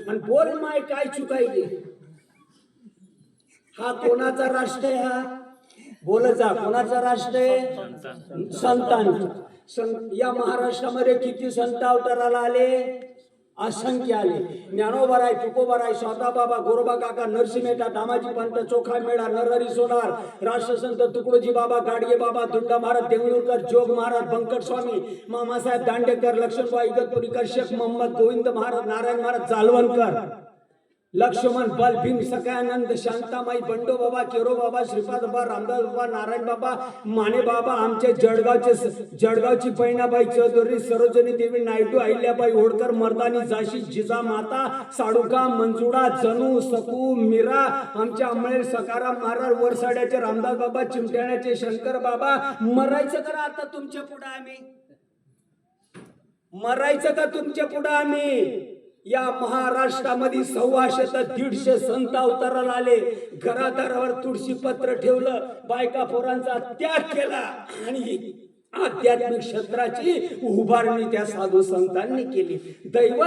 आणि बोल माय काय चुकायले. हा कोणाचा राष्ट्र आहे? हा बोल जा, कोणाचा राष्ट्र आहे? संतांचा. या महाराष्ट्रामध्ये किती संत अवताराला आले? असंख्य आले. ज्ञानोबराय, तुकोबराय, स्वतः बाबा, गोरोबा काका, नरसिंहेटा, दामाजी पंत, चोखा मेळा, नरहरी सोनार, राष्ट्रसंत तुकडोजी बाबा, गाडगे बाबा, धुंडा महाराज, देंगळूरकर, जोग महाराज, बंकट स्वामी, मामासाहेब दांडेकर, लक्ष्मणबाई इगतपुरीकर, शेख मोहम्मद गोविंद महाराज, नारायण महाराज जालवणकर, लक्ष्मण, बल, भीम, सकायानंद, शांतामाई, बंडो बाबा, केरो बाबा, श्रीपाद बाबा, रामदास बाबा, नारायण बाबा, माने बाबा, आमचे जळगावची पैनाबाई चौधरी, सरोजनी देवी नायडू, अहिल्याबाई होळकर, मर्दानी झाशी, जिजामाता, साडुका, मंजुळा, जनू, सकू, मीरा, आमच्या अंमळेर सकाराम महाराज, वरसाड्याचे रामदास बाबा, चिमट्याण्याचे शंकर बाबा. मरायचं करा आता तुमच्या पुढे आम्ही, मरायचं का तुमच्या पुढे आम्ही? या महाराष्ट्रामध्ये 100 ते 150 संत अवताराला आले. घरादारावर तुळशी पत्र ठेवलं, बायका पोरांचा त्याग केला आणि आध्यात्मिक क्षेत्राची उभारणी त्या साधू संतांनी केली. दैव